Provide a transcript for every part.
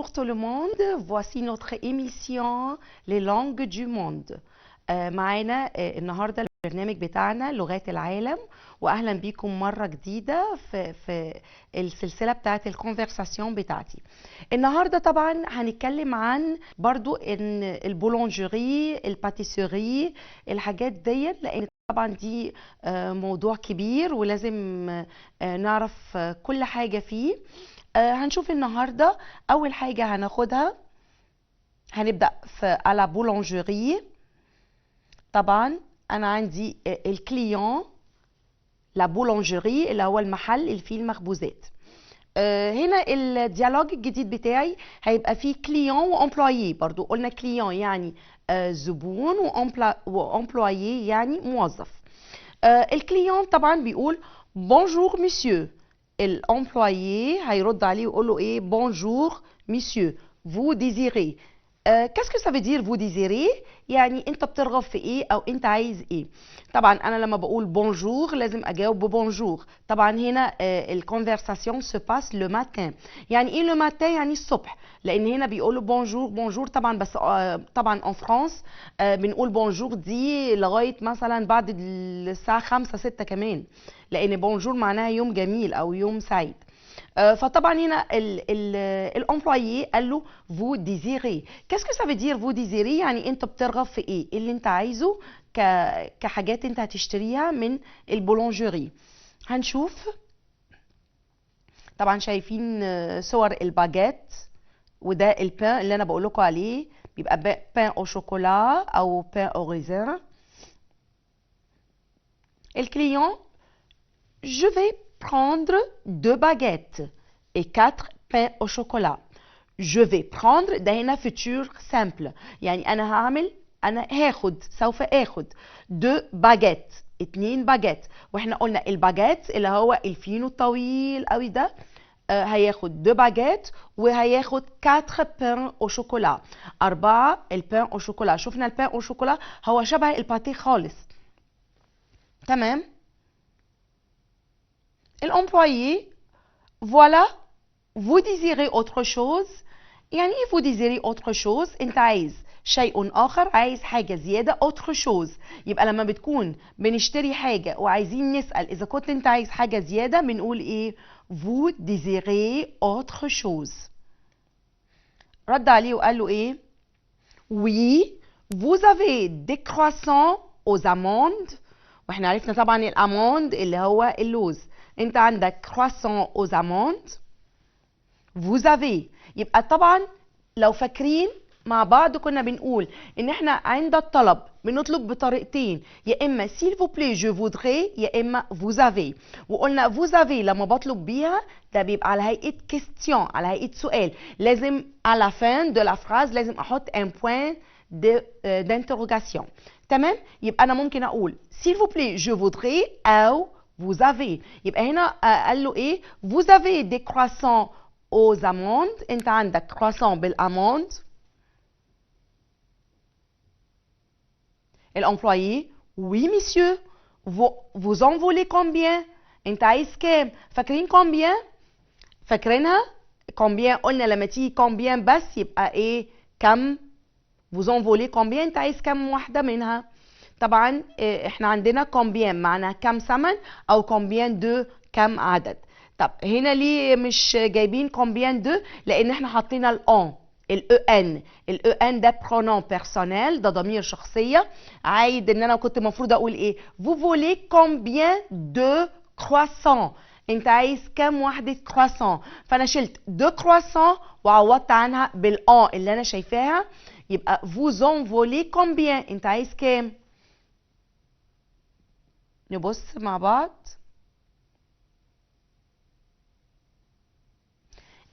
Bonjour tout le monde, voici notre émission Les langues du monde. معانا النهارده البرنامج بتاعنا لغات العالم، واهلا بيكم مره جديده في السلسله بتاعه الكونفرساسيون بتاعتي. النهارده طبعا هنتكلم عن برضو ان البولونجيري، الباتيسيري، الحاجات دي، لان طبعا دي موضوع كبير ولازم نعرف كل حاجه فيه. هنشوف النهارده اول حاجه هناخدها، هنبدا في على بولونجيري. طبعا انا عندي الكليون، لا بولونجيري اللي هو المحل اللي فيه المخبوزات. هنا الديالوج الجديد بتاعي هيبقى فيه كليون وامبلويي. برضو قلنا كليون يعني زبون، وامبلويي يعني موظف. الكليون طبعا بيقول بونجور مسيو، الامبلويي هيرد عليه ويقول له ايه؟ بونجور مسيو، vous désirez. qu'est-ce que ça veut dire vous désirez؟ يعني انت بترغب في ايه او انت عايز ايه. طبعا انا لما بقول بونجور لازم اجاوب ببونجور. طبعا هنا الكونفرساسيون سو باس لو ماتان. يعني ايه لو ماتان؟ يعني الصبح، لان هنا بيقولوا بونجور بونجور طبعا، بس طبعا ان فرانس بنقول بونجور دي لغايه مثلا بعد الساعه 5 6 كمان، لان بونجور معناها يوم جميل او يوم سعيد. فطبعا هنا الامبلويي قال له vous désirez. qu'est-ce que ça veut dire vous désirez؟ يعني انت بترغب في ايه اللي انت عايزه كحاجات انت هتشتريها من البولونجيري. هنشوف طبعا شايفين صور الباجيت، وده البان اللي انا بقول لكم عليه، بيبقى بان او شوكولا او بان او ريزين. الكليون je vais prendre 2 baguettes et 4 pains au chocolat. je vais prendre ده هنا futur simple، يعني انا هاخد، سوف اخد 2 باجيت، 2 باجيت. واحنا قلنا الباجيت اللي هو الفينو الطويل قوي ده، هياخد 2 باجيت وهياخد 4 بان او شوكولا، 4 البان او شوكولا. شفنا البان او شوكولا هو شبه الباتيه خالص. تمام. الامبلويي voilà vous désirez autre chose. يعني ايه vous désirez autre chose؟ انت عايز شيء اخر، عايز حاجه زياده. autre chose يبقى لما بتكون بنشتري حاجه وعايزين نسال اذا كنت انت عايز حاجه زياده بنقول ايه؟ vous désirez autre chose. رد عليه وقال له ايه؟ oui vous avez des croissants aux amandes. واحنا عرفنا طبعا الاموند اللي هو اللوز. انت عندك croissant aux amandes. vous avez، يبقى طبعا لو فاكرين مع بعض كنا بنقول ان احنا عند الطلب بنطلب بطريقتين، يا اما s'il vous plaît je voudrais، يا اما vous avez. وقلنا vous avez لما بطلب بيها ده بيبقى على هيئه question، على هيئه سؤال. لازم à la fin de la phrase لازم احط un point d'interrogation. تمام. يبقى انا ممكن اقول s'il vous plaît je voudrais او vous avez. يبقى هنا قال له ايه؟ vous avez des croissants aux amandes. انت عندك croissant بالاموند. الامبلويي oui monsieur vous en voulez combien؟ انت عايز كام؟ فاكرين combien؟ فاكرينها combien؟ قلنا لما تيجي combien بس يبقى ايه؟ كم. vous en voulez combien؟ انت عايز كم واحده منها. طبعا احنا عندنا combien معناها كم ثمن، او combien de كم عدد. طب هنا ليه مش جايبين combien de؟ لان احنا حاطين الان، الاو ان ده برونون بيرسونيل، ده ضمير شخصيه عايد ان انا كنت المفروض اقول ايه؟ vous voulez combien de croissants؟ انت عايز كام واحده كرواسون. فانا شلت دو كرواسون وعوضت عنها بالان اللي انا شايفاها، يبقى vous en voulez combien؟ انت عايز كام؟ نبص مع بعض.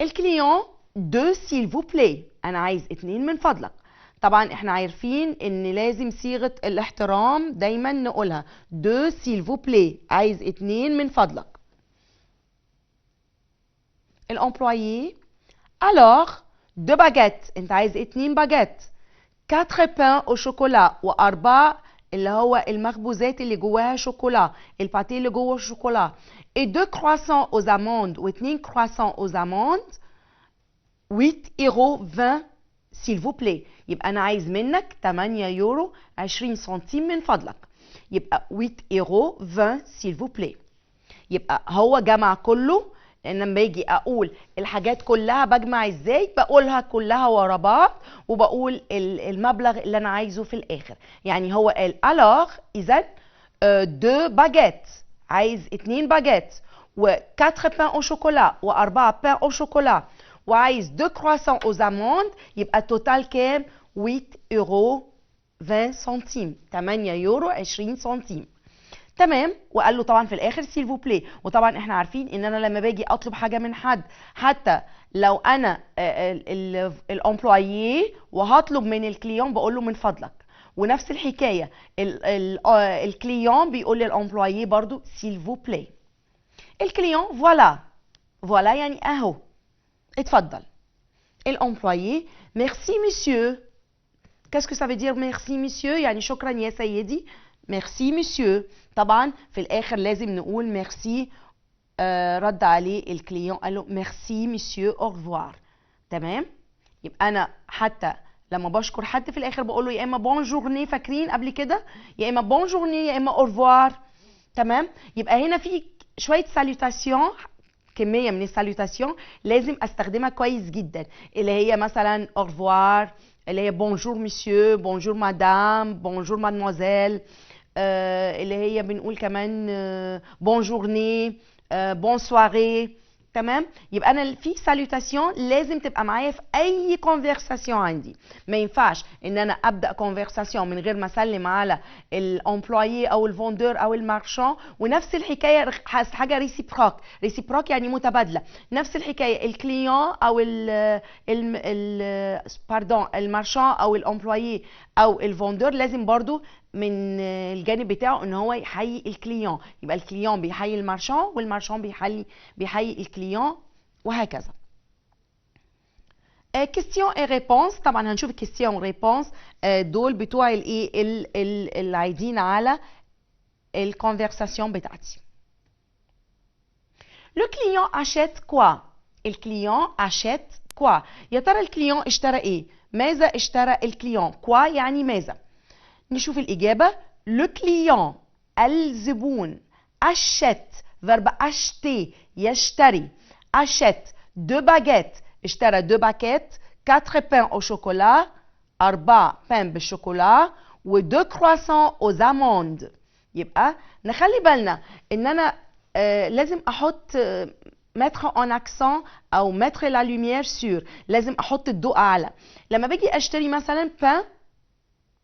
الكليون دو s'il vous plaît، انا عايز 2 من فضلك. طبعا احنا عارفين ان لازم صيغه الاحترام دايما نقولها دو s'il vous plaît، عايز 2 من فضلك. الامبلويي alors 2 باجيت، انت عايز 2 باجيت، 4 pains au chocolat، واربع اللي هو المخبوزات اللي جواها شوكولا، الباتيه اللي جوه الشوكولا، et 2 croissants aux amandes، و2 croissants aux amandes. 8 € 20 s'il vous plaît. يبقى أنا عايز منك 8 يورو 20 سنتيم من فضلك. يبقى 8 € 20 s'il vous plaît. يبقى هو جمع كله، لأن لما باجي أقول الحاجات كلها بجمع إزاي؟ بقولها كلها ورا بعض وبقول المبلغ اللي أنا عايزه في الآخر. يعني هو قال alors إذا 2 باجيت، عايز 2 باجيت و4 pains au chocolat و4 pains au chocolat وعايز 2 croissants aux amandes. يبقى التوتال كام؟ 8 € 20 سنتيم، 8 يورو 20 سنتيم. تمام. وقال له طبعا في الاخر سيل فو بلاي. وطبعا احنا عارفين ان انا لما باجي اطلب حاجه من حد، حتى لو انا الامبلويي وهطلب من الكليون بقول له من فضلك. ونفس الحكايه الكليون بيقول للامبلويي برضو سيل فو بلاي. الكليون فوالا، فوالا يعني اهو اتفضل. الامبلويي ميرسي مسيو. Qu'est-ce que ça veut dire merci monsieur؟ يعني شكرا يا سيدي. ميرسي مسيو. طبعا في الاخر لازم نقول ميرسي. رد عليه الكليون قال له ميرسي مسيو او ريفوار. تمام. يبقى انا حتى لما بشكر حد في الاخر بقول له يا اما بون جورني، فاكرين قبل كده؟ يا اما بون جورني يا اما او ريفوار. تمام. يبقى هنا في شويه سالوتاسيون، كميه من السالوتاسيون لازم استخدمها كويس جدا، اللي هي مثلا او ريفوار، اللي هي بونجور مسيو، بونجور مدام، بونجور مادموزيل، اللي هي بنقول كمان بون جورني، بون سواري. تمام. يبقى انا في سالوتاسيون لازم تبقى معايا في اي كونفرساسيون عندي. ما ينفعش ان انا ابدا كونفرساسيون من غير ما اسلم على الامبلويي او الفوندور او المارشان. ونفس الحكايه حاجه ريسيبروك، ريسيبروك يعني متبادله. نفس الحكايه الكليون او باردون المارشان او الامبلويي او الفوندور لازم برضو من الجانب بتاعه ان هو يحيي الكليون. يبقى الكليون بيحيي المارشان والمارشان بيحيي الكليون وهكذا. كيستيون اي ريبونس. طبعا هنشوف الكيستيون وريبونس دول بتوع الايه اللي عايزين على الكونفرساسيون بتاعتي. لو كليون اشيت كوا؟ الكليون اشيت كوا؟ يا ترى الكليون اشترى ايه؟ ماذا اشترى الكليون؟ كوا يعني ماذا. نشوف الإجابة. لو كليون الزبون أشت، فيرب أشتي يشتري، أشت 2 باجيت اشترى 2 باكيت، 4 pains au chocolat 4 pains بالشوكولا و2 croissants aux amandes. يبقى نخلي بالنا ان انا لازم احط mettre en accent او mettre la lumière sur، لازم احط الضوء على. لما باجي اشتري مثلا pain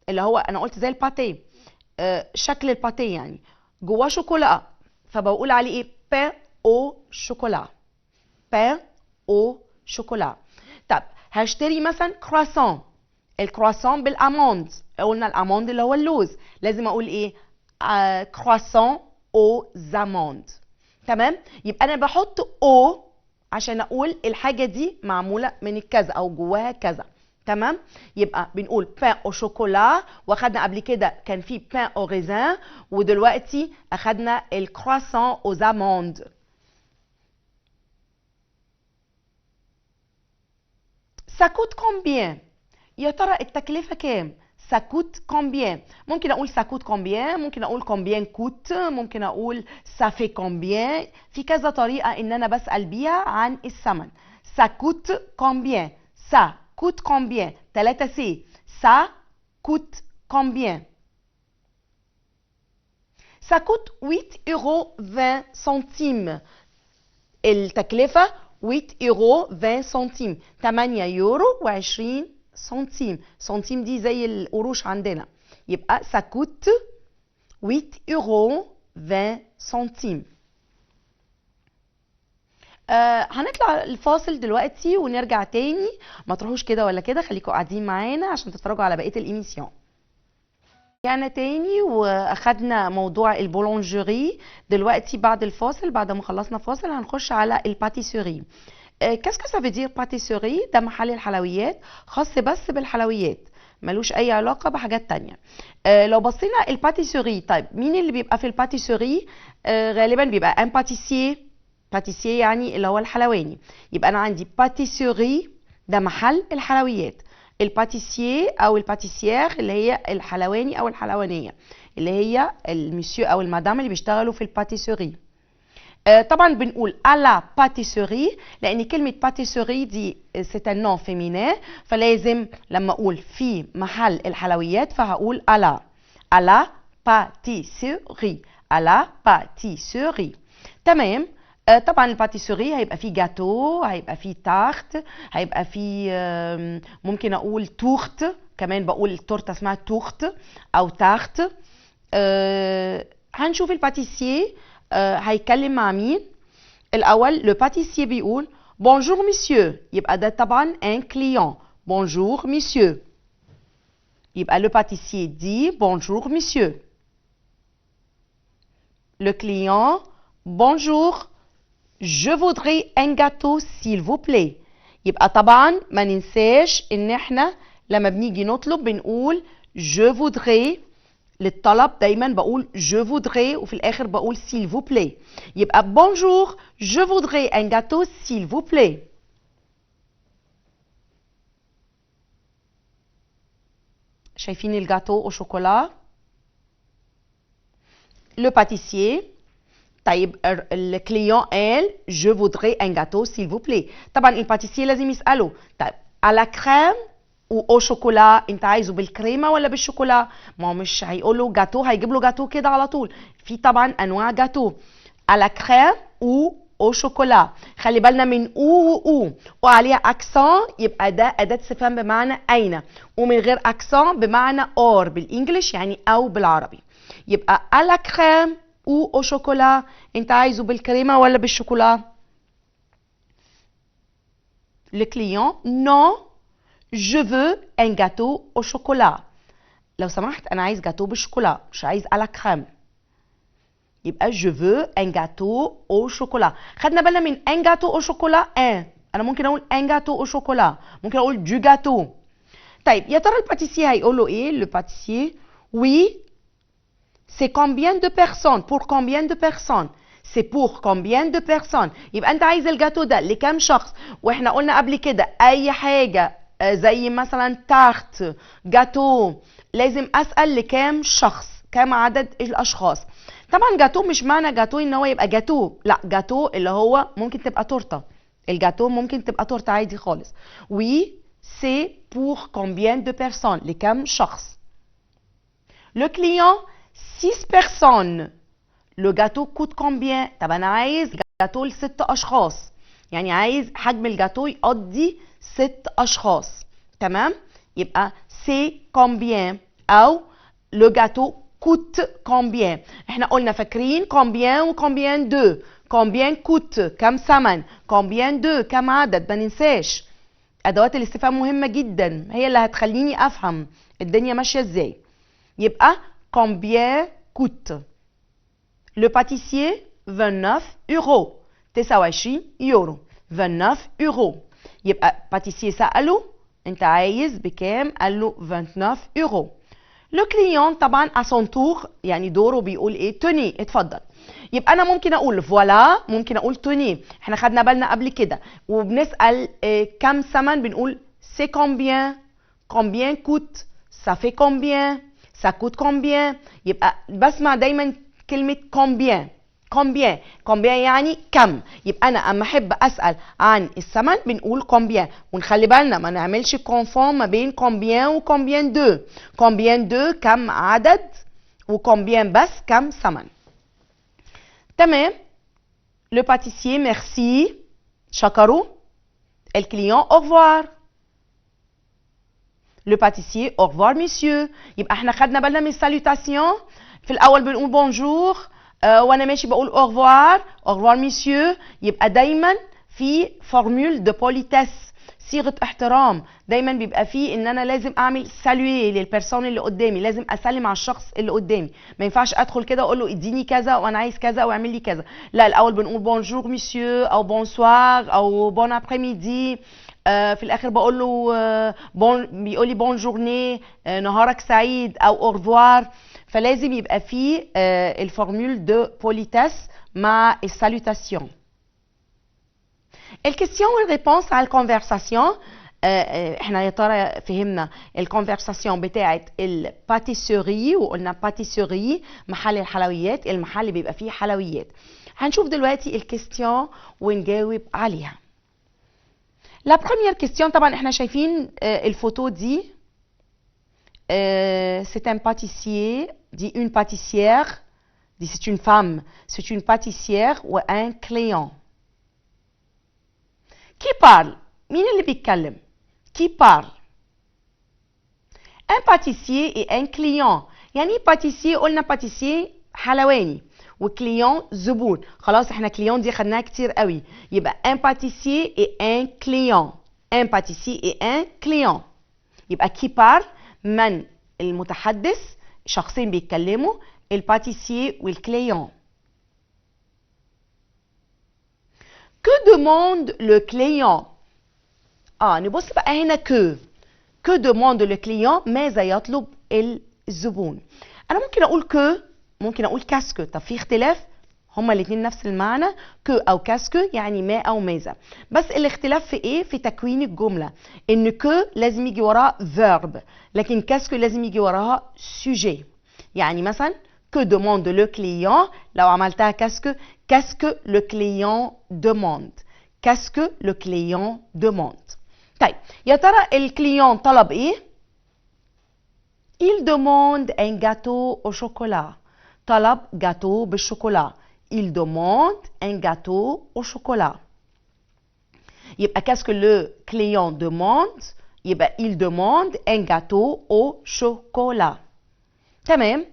اللي هو انا قلت زي الباتيه، شكل الباتيه يعني جواه شوكولا، فبقول عليه ايه؟ بان او شوكولا، بان او شوكولا. طب هشتري مثلا كرواسون، الكرواسون بالاموند، قلنا الاموند اللي هو اللوز، لازم اقول ايه؟ كرواسون او زاموند. تمام. يبقى انا بحط او عشان اقول الحاجه دي معموله من الكذا او جواها كذا. تمام. يبقى بنقول بان او شوكولا، واخدنا قبل كده كان في بان او ريزان، ودلوقتي اخدنا الكرواسون او زاموند. ça coûte combien؟ يا ترى التكلفه كام؟ ça coûte combien؟ ممكن اقول ça coûte combien، ممكن اقول combien coûte، ممكن اقول ça fait combien. في كذا طريقه ان انا بسال بيها عن الثمن. ça coûte combien؟ ça coûte combien؟ 3 سي. ça coûte combien؟ ça coûte 8 € 20 التكلفة 8 € 20. 8 يورو و20 سنتيم. سنتيم دي زي القروش عندنا. يبقى ça coûte 8 € 20. هنطلع الفاصل دلوقتي ونرجع تاني. ما تروحوش كده ولا كده، خليكم قاعدين معانا عشان تتفرجوا على بقية الإيميسيون. رجعنا تاني واخدنا موضوع البولونجيري. دلوقتي بعد الفاصل، بعد ما خلصنا فاصل، هنخش على الباتيسوري. كاسكو سا فيدير باتيسوري؟ ده محل الحلويات خاص بس بالحلويات، ملوش اي علاقه بحاجات تانية. لو بصينا الباتيسوري، طيب مين اللي بيبقى في الباتيسوري؟ غالبا بيبقى ان باتيسييه. باتيسييه يعني اللي هو الحلواني. يبقى انا عندي باتيسوري ده محل الحلويات. الباتيسييه او الباتيسيير اللي هي الحلواني او الحلوانيه، اللي هي المسيو او المدام اللي بيشتغلوا في الباتيسوري. طبعا بنقول à la pâtisserie لان كلمه pâtisserie دي c'est un nom féminin، فلازم لما اقول في محل الحلويات فهقول à la pâtisserie à la pâtisserie. تمام. طبعا الباتيسوري هيبقى فيه جاتو، هيبقى فيه تارت، هيبقى فيه ممكن اقول تورت، كمان بقول التورته اسمها تورت او تارت. هنشوف الباتيسييه هيتكلم مع مين. الاول لو باتيسييه بيقول بونجور مسيو، يبقى ده طبعا ان كليون. بونجور مسيو، يبقى لو باتيسييه دي بونجور مسيو. Le client bonjour je voudrais un gâteau s'il vous plaît. يبقى طبعا ما ننساش ان احنا لما بنيجي نطلب بنقول je voudrais. للطلب دايما بقول je voudrais وفي الاخر بقول s'il vous plaît. يبقى bonjour je voudrais un gâteau s'il vous plaît. شايفين الجاتو au chocolat. Le pâtissier. طيب الكليون قال je voudrais un gâteau s'il vous plaît. طبعا الباتيسييه لازم يسأله طيب à la crème او شوكولا، انت عايزه بالكريمه ولا بالشوكولا؟ ما هو مش هيقول له جاتو هيجيب له جاتو كده على طول، في طبعا انواع جاتو à la crème او شوكولا. خلي بالنا من او وعليها اكسون يبقى ده اداه استفهام بمعنى اين، ومن غير اكسون بمعنى اور بالانجلش يعني او بالعربي. يبقى à la crème او شوكولا، انت عايزه بالكريمه ولا بالشوكولا؟ le client non je veux un gâteau au chocolat. لو سمحت انا عايز جاتو بالشوكولا مش عايز à la crème. يبقى je veux un gâteau au chocolat. خدنا بالنا من un gâteau au chocolat انا ممكن اقول un gâteau au chocolat، ممكن اقول du gâteau. طيب يا ترى الباتيسييه هيقول له ايه؟ le pâtissier oui c'est combien de personnes pour combien de personnes c'est pour combien de personnes. يبقى انت عايز الجاتو ده لكام شخص، واحنا قلنا قبل كده اي حاجه زي مثلا تارت جاتو لازم اسال لكام شخص، كام عدد الاشخاص. طبعا جاتو مش معنى جاتو ان هو يبقى جاتو، لا جاتو اللي هو ممكن تبقى تورته، الجاتو ممكن تبقى تورته عادي خالص. وي سي بور كومبيان دو بيرسون، لكام شخص. لو كليون 6 بيرسون. لو جاتو كوت كومبيان، طب انا عايز جاتو ل6 اشخاص، يعني عايز حجم الجاتو يقضي 6 اشخاص. تمام. يبقى سي كومبيان او لو جاتو كوت كومبيان. احنا قلنا فاكرين كومبيان وكومبيان دو. كومبيان كوت كم ثمن، كومبيان دو كم عدد. ما ننساش ادوات الاستفهام مهمه جدا، هي اللي هتخليني افهم الدنيا ماشيه ازاي. يبقى كومبيان كوت. لو باتيسييه 29 يورو، 29 يورو. 29 يورو. يبقى باتيسييه سأله انت عايز بكام؟ قال له 29 يورو. لو كليون طبعا à son tour يعني دوره بيقول ايه؟ توني اتفضل. يبقى انا ممكن اقول فوالا، ممكن اقول توني، احنا خدنا بالنا قبل كده. وبنسأل كم ثمن بنقول سي كومبيان، كومبيان كوت، سا في كومبيان، سا كوت كومبيان. يبقى بسمع دايما كلمة كومبيان. كومبيان، كومبيان يعني كم. يبقى انا اما احب اسال عن الثمن بنقول كومبيان، ونخلي بالنا ما نعملش كونفون ما بين كومبيان وكومبيان دو. كومبيان دو كم عدد، وكومبيان بس كم ثمن. تمام. لو باتيسييه ميرسي، شكروا. الكليون au revoir. لو باتيسييه au revoir monsieur. يبقى احنا خدنا بالنا من السالوتاسيون. في الاول بنقول بونجور وانا ماشي بقول au revoir، au revoir monsieur. يبقى دايما في فورمول دو بوليتيس، صيغه احترام. دايما بيبقى فيه ان انا لازم اعمل سالوي للبيرسون اللي قدامي، لازم اسلم على الشخص اللي قدامي. ما ينفعش ادخل كده اقول له اديني كذا وانا عايز كذا واعمل لي كذا، لا الاول بنقول بونجور مسيو او بونسوار او بون ابري ميدي. في الاخر بقول له بيقول لي بون جورني، نهارك سعيد او au revoir. فلازم يبقى فيه الفورمول دو بوليتيس مع السالوتاسيون. الكيستيون والريبونس على الكونفرساسيون احنا يا ترى فهمنا الكونفرساسيون بتاعت الباتيسوري، وقلنا باتيسوري محل الحلويات، المحل اللي بيبقى فيه حلويات. هنشوف دلوقتي الكيستيون ونجاوب عليها. لا بروميير كيستيون، طبعا احنا شايفين الفوتو دي c'est un pâtissier، دي une pâtissière، دي c'est une femme، c'est une pâtissière و un client. Qui parle؟ مين اللي بيتكلم؟ Qui parle؟ un pâtissier et un client. يعني ايه pâtissier؟ قلنا pâtissier حلواني وكليون زبون. خلاص احنا كليون دي خدناها كتير قوي، يبقى un pâtissier et un client. un pâtissier et un client. يبقى qui parle من المتحدث، شخصين بيتكلموا، الباتيسير والكليون. Que demande le client؟ نبص بقى هنا que demande le client، ماذا يطلب الزبون. انا ممكن اقول ممكن اقول كاسكو. طب في اختلاف؟ هما الاثنين نفس المعنى، كو او كاسكو يعني ما او ماذا، بس الاختلاف في ايه؟ في تكوين الجمله، ان كو لازم يجي وراها verb، لكن كاسكو لازم يجي وراها sujet. يعني مثلا que demande le client، لو عملتها كاسكو، كاسكو le client demande، كاسكو le client demande. طيب يا ترى الكليون طلب ايه؟ il demande un gâteau au chocolat، طلب جاتو بالشوكولا. il demande un gâteau au chocolat. يبقى qu'est-ce que le client demande؟ يبقى il demande un gâteau au chocolat. تمام.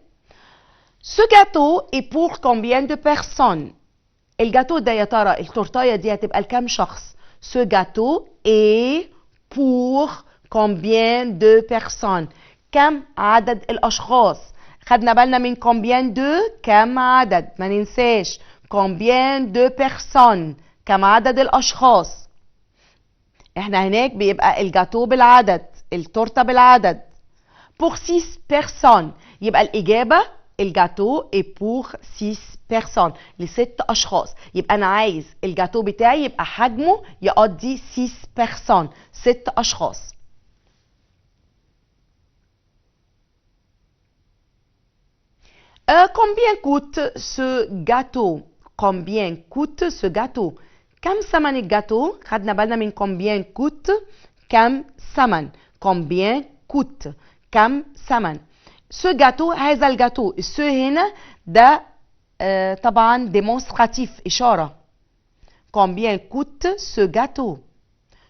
ce gâteau est pour combien de personnes؟ الجاتو ده يا ترى التورتايه دي هتبقى لكام شخص؟ ce gâteau est pour combien de personnes؟ كم عدد الاشخاص؟ خدنا بالنا من combien de كم عدد، ما ننساش combien de personnes كم عدد الاشخاص. احنا هناك بيبقى الجاتو بالعدد، التورته بالعدد. pour 6 personnes، يبقى الاجابه الجاتو est pour 6 personnes، ل6 اشخاص. يبقى انا عايز الجاتو بتاعي يبقى حجمه يقضي 6 personnes، 6 اشخاص. combien coûte ce gâteau؟ combien coûte ce gâteau؟ كم ثمن الجاتو؟ خدنا بالنا من combien coûte، كم ثمن، combien coûte كم ثمن. ce gâteau، هذا الجاتو، ce هنا ده طبعا démonstratif إشارة. combien coûte ce gâteau؟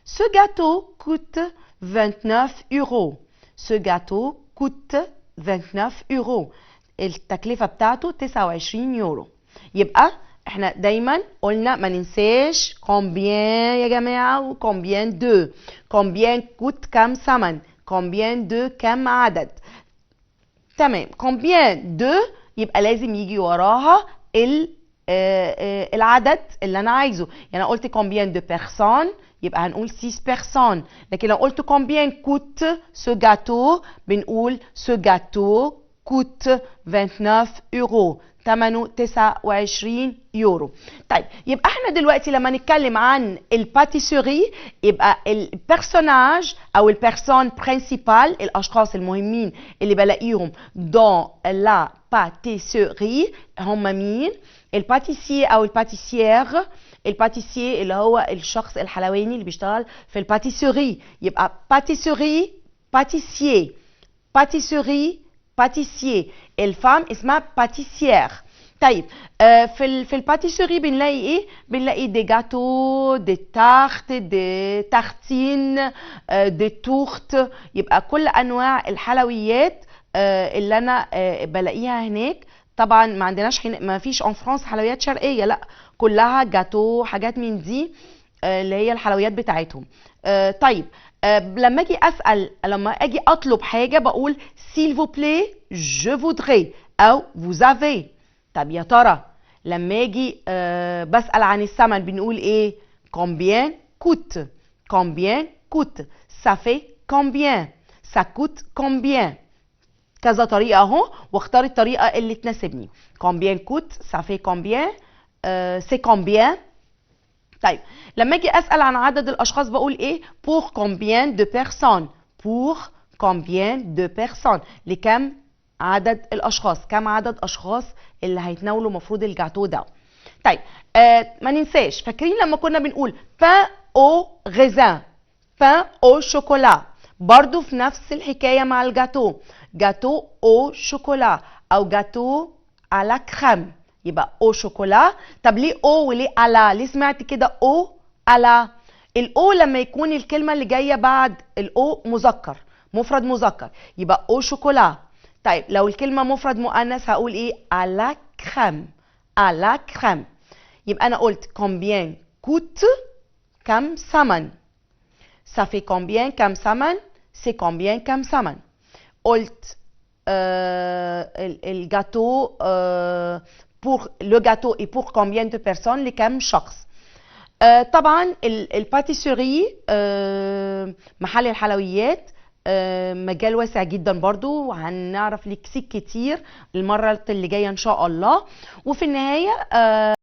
ce gâteau coûte 29 euros. ce gâteau coûte 29 euros. التكلفة بتاعته 29 يورو. يبقى احنا دايما قلنا ما ننساش combien يا جماعة و combien de. combien coûte كم ثمن، combien de كم عدد. تمام. combien de يبقى لازم يجي وراها العدد اللي انا عايزه. يعني انا قلت combien de personnes يبقى هنقول 6 personnes، لكن لو قلت combien coûte ce gâteau بنقول ce gâteau coûte 29 euros، ثمنه 29 يورو. طيب يبقى احنا دلوقتي لما نتكلم عن الباتيسوري يبقى البيرسوناج او البيرسون برينسيبال، الاشخاص المهمين اللي بلاقيهم دون لا باتيسوري هم مين؟ الباتيسير او الباتيسيير. الباتيسير اللي هو الشخص الحلواني اللي بيشتغل في الباتيسوري، يبقى باتيسوري باتيسير، باتيسوري pâtissier. الفام اسمها pâtissière. طيب في الباتيسوري بنلاقي ايه؟ بنلاقي دي جاتو، دي تارت، دي تارتين، دي تورت. يبقى كل انواع الحلويات اللي انا بلاقيها هناك. طبعا ما عندناش ما فيش ان فرانس حلويات شرقيه، لا كلها جاتو، حاجات من دي اللي هي الحلويات بتاعتهم. طيب لما اجي اسال، لما اجي اطلب حاجه بقول s'il vous plaît je voudrais او vous avez. طب يا ترى لما اجي بسال عن الثمن بنقول ايه؟ combien coûte، combien coûte، ça fait combien، ça coûte combien. كذا طريقه اهو، واختار الطريقه اللي تناسبني. combien coûte، ça fait combien، c'est combien، طيب لما اجي اسال عن عدد الاشخاص بقول ايه؟ pour combien de personnes. pour combien de personnes، لكم عدد الاشخاص، كم عدد اشخاص اللي هيتناولوا مفروض الجاتو ده. طيب ما ننساش، فاكرين لما كنا بنقول pain au raisin، pain au chocolat، برضو في نفس الحكايه مع الجاتو، جاتو au chocolat او جاتو à la crème، يبقى او شوكولا. طب ليه او وليه الا؟ ليه سمعت كده او الا؟ الاو لما يكون الكلمه اللي جايه بعد الاو مذكر، مفرد مذكر، يبقى او شوكولا. طيب لو الكلمه مفرد مؤنث هقول ايه؟ الا كريم، الا كريم. يبقى انا قلت combien coûte، كم ثمن. ça fait combien كم ثمن، c'est combien كم ثمن. قلت الجاتو pour le gâteau et pour combien de personnes، لكم شخص. طبعا الباتيسوري محل الحلويات مجال واسع جدا برضو، وهنعرف لكسيك كتير المرة اللي جاية ان شاء الله. وفي النهاية